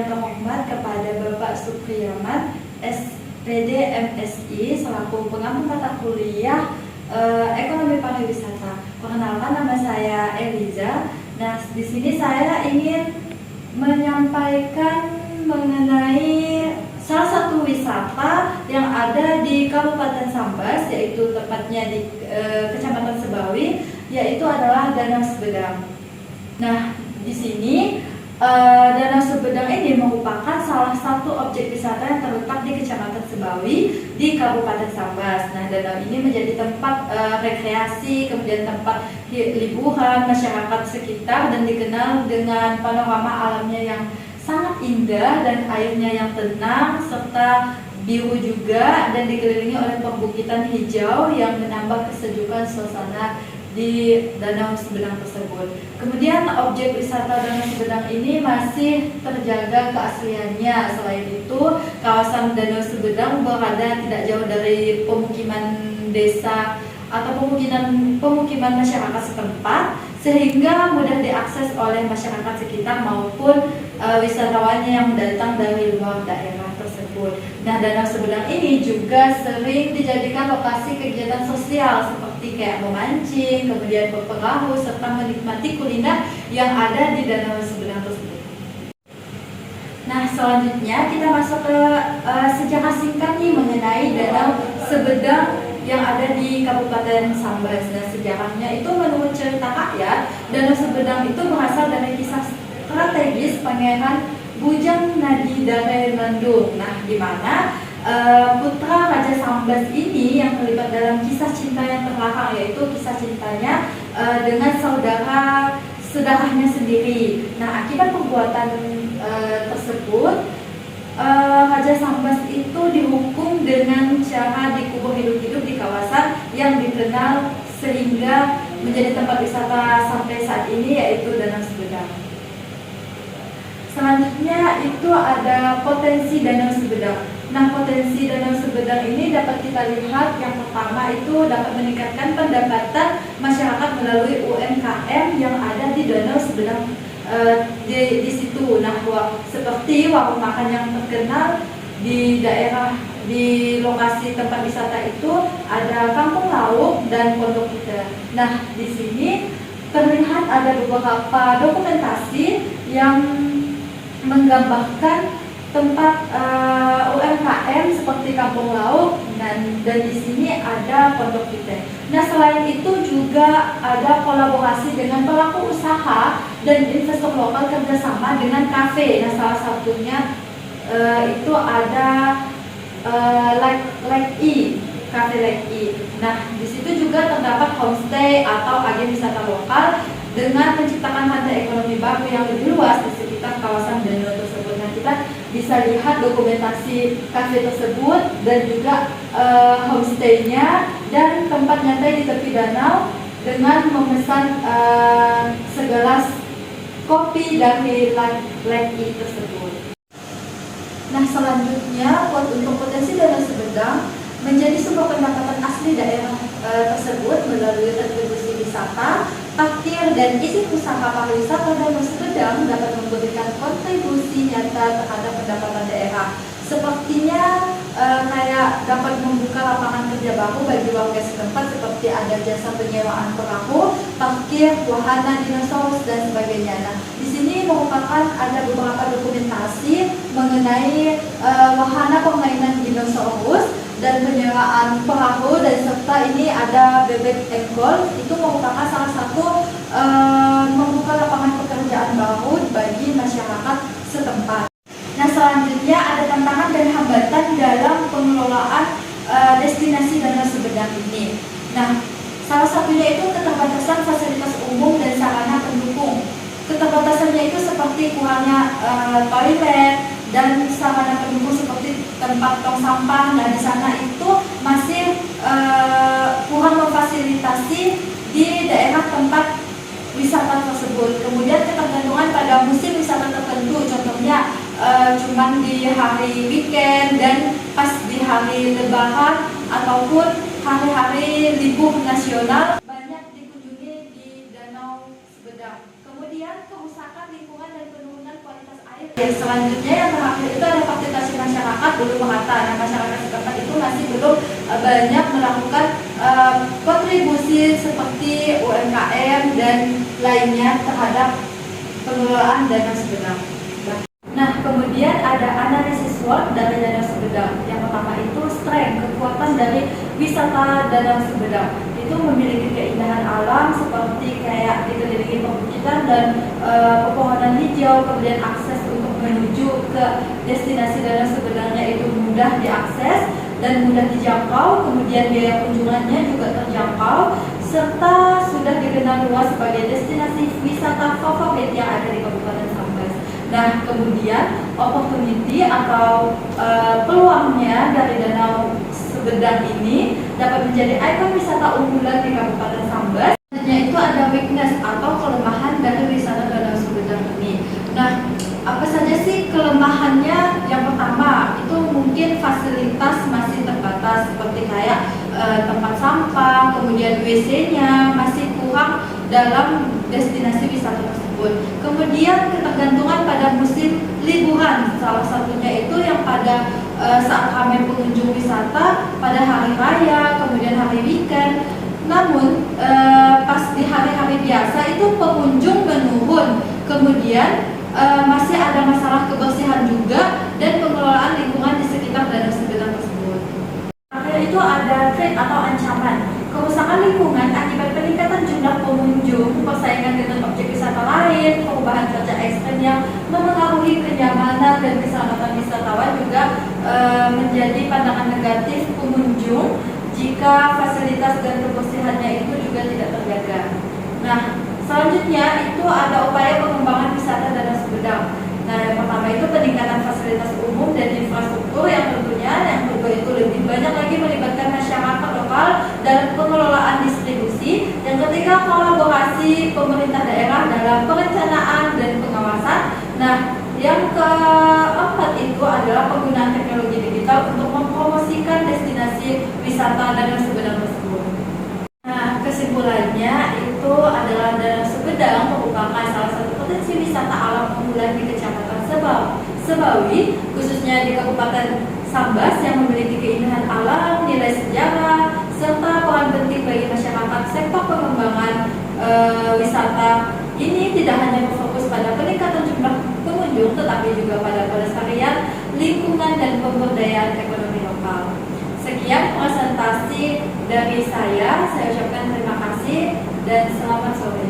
yang terhormat kepada Bapak Supriyaman, SPD MSI, selaku pengampu mata kuliah Ekonomi Pariwisata. Perkenalkan, nama saya Eliza. Nah, di sini saya ingin menyampaikan mengenai salah satu wisata yang ada di Kabupaten Sambas, yaitu tepatnya di Kecamatan Sebawi, yaitu adalah Danau Sumedang. Nah, di sini Danau Sumedang ini merupakan salah satu objek wisata yang terletak di Kecamatan Sebawi di Kabupaten Sambas. Nah, danau ini menjadi tempat rekreasi, kemudian tempat liburan masyarakat sekitar, dan dikenal dengan panorama alamnya yang sangat indah dan airnya yang tenang serta biru juga, dan dikelilingi oleh perbukitan hijau yang menambah kesejukan suasana di Danau Sumedang tersebut. Kemudian objek wisata Danau Sumedang ini masih terjaga keasliannya. Selain itu, kawasan Danau Sumedang berada tidak jauh dari pemukiman desa atau pemukiman masyarakat setempat, sehingga mudah diakses oleh masyarakat sekitar maupun wisatawannya yang datang dari luar daerah tersebut. Nah, Danau Sumedang ini juga sering dijadikan lokasi kegiatan sosial seperti kayak memancing, kemudian berperahu, serta menikmati kuliner yang ada di Danau Sumedang tersebut. Nah, selanjutnya kita masuk ke sejarah singkat nih mengenai Danau Sumedang yang ada di Kabupaten Sambas. Nah, sejarahnya itu menurut cerita rakyat, Danau Sumedang itu berasal dari kisah strategis Pangeran Bujang Nadidarenandung. Nah, di mana putra Raja Sambas ini yang terlibat dalam kisah cinta yang terlarang, yaitu kisah cintanya dengan saudaranya sendiri. Nah, akibat perbuatan tersebut, Raja Sambas itu dihukum dengan cara dikubur hidup-hidup di kawasan yang dikenal sehingga menjadi tempat wisata sampai saat ini, yaitu Danau Sumedang. Selanjutnya itu ada potensi Danau Sumedang. Nah, potensi Danau Sumedang ini dapat kita lihat, yang pertama itu dapat meningkatkan pendapatan masyarakat melalui UMKM yang ada di Danau Sumedang di situ. Nah, seperti warung makan yang terkenal di lokasi tempat wisata itu ada Kampung Lauk dan Pondok Indah. Nah, di sini terlihat ada beberapa dokumentasi yang menggambarkan tempat UMKM seperti Kampung Lauk, dan di sini ada Pondok Indah. Nah, selain itu juga ada kolaborasi dengan pelaku usaha dan investor lokal kerjasama dengan kafe. Nah, salah satunya itu ada Cafe Lake E. Nah, di situ juga terdapat homestay atau agen wisata lokal dengan menciptakan rantai ekonomi baru yang lebih luas di sekitar kawasan danau tersebut. Nah, kita bisa lihat dokumentasi kafe tersebut dan juga homestay-nya dan tempat nyantai di tepi danau dengan memesan segelas kopi dari Lake E tersebut. Nah, selanjutnya untuk potensi Danau Sumedang menjadi sumber pendapatan asli daerah tersebut melalui kontribusi wisata, parkir, dan izin usaha pariwisata. Danau Sumedang dapat memberikan kontribusi nyata terhadap pendapatan daerah. Sepertinya kayak dapat membuka lapangan kerja baru bagi warga setempat, seperti ada jasa penyewaan perahu, parkir, wahana dinosaurus, dan sebagainya. Nah, di sini merupakan ada beberapa dokumentasi mengenai wahana permainan dinosaurus dan penyewaan perahu, dan serta ini ada bebek engkol. Itu merupakan salah satu membuka lapangan pekerjaan baru bagi masyarakat setempat. Nah, selanjutnya ada tantangan dan hambatan dalam pengelolaan destinasi Danau Sumedang ini. Nah, salah satunya itu keterbatasan fasilitas umum dan sarana pendukung. Keterbatasannya itu seperti kurangnya toilet dan sarana pendukung seperti tempat tong sampah. Nah, di sana itu masih kurang memfasilitasi di daerah tempat wisata tersebut. Kemudian ketergantungan pada musim wisata tertentu, contohnya cuman di hari weekend dan pas di hari lebaran ataupun hari-hari libur nasional banyak dikunjungi di Danau Sumedang. Kemudian kerusakan lingkungan dan penurunan kualitas air Selanjutnya yang terakhir itu ada partisipasi masyarakat belum merata. Nah, masyarakat setempat itu masih belum banyak melakukan kontribusi seperti UMKM dan lainnya terhadap pengelolaan dana Sumedang. Nah, kemudian ada analisis SWOT dari Danau Sumedang. Yang pertama itu strength, kekuatan dari wisata Danau Sumedang. Itu memiliki keindahan alam seperti kayak dikelilingi perbukitan dan pepohonan hijau, kemudian akses untuk menuju ke destinasi Danau Sumedangnya itu mudah diakses dan mudah dijangkau, kemudian biaya kunjungannya juga terjangkau, serta sudah dikenal luas sebagai destinasi wisata favorit yang ada di Kabupaten Sambas. Nah, kemudian opportunity atau peluangnya dari Danau Sumedang ini dapat menjadi ikon wisata unggulan di Kabupaten Sambas. Selanjutnya itu ada weakness atau kelemahan dari wisata Danau Sumedang ini. Nah, apa saja sih kelemahannya? Yang pertama itu mungkin fasilitas masih terbatas seperti kayak tempat sampah, kemudian WC-nya masih kurang dalam destinasi wisata tersebut. Kemudian ketergantungan pada musim liburan, salah satunya itu yang pada saat ramai pengunjung wisata pada hari raya, kemudian hari weekend. Namun pas di hari-hari biasa itu pengunjung menurun, kemudian masih ada masalah kebersihan juga dan pengelolaan lingkungan di sekitar Danau Sumedang tersebut. Akhir itu ada threat atau ancaman, kerusakan lingkungan akibat peningkatan jumlah pengunjung, persaingan dengan objek wisata lain, perubahan cuaca ekstrem yang memengaruhi kenyamanan dan keselamatan wisatawan juga menjadi pandangan negatif pengunjung jika fasilitas dan kebersihannya itu juga tidak terjaga. Nah, selanjutnya itu ada upaya pengembangan wisata Danau Sumedang. Nah, yang pertama itu peningkatan fasilitas umum dan infrastruktur yang tentunya yang kedua itu lebih banyak lagi melibatkan masyarakat lokal dalam pengelolaan distribusi. Yang ketiga, kolaborasi pemerintah daerah dalam perencanaan dan pengawasan. Nah, yang keempat itu adalah penggunaan teknologi digital untuk mempromosikan destinasi wisata Danau Sumedang tersebut. Nah, kesimpulannya itu adalah Danau Sumedang merupakan salah satu potensi wisata alam unggulan di Kecamatan Sebawi, khususnya di Kabupaten Sambas yang memiliki keindahan alam, nilai sejarah, serta peran penting bagi masyarakat. Sektor pengembangan wisata ini tidak hanya berfokus pada peningkatan jumlah pengunjung, tetapi juga pada pelestarian lingkungan dan pemberdayaan ekonomi lokal. Sekian presentasi dari saya ucapkan terima kasih dan selamat sore.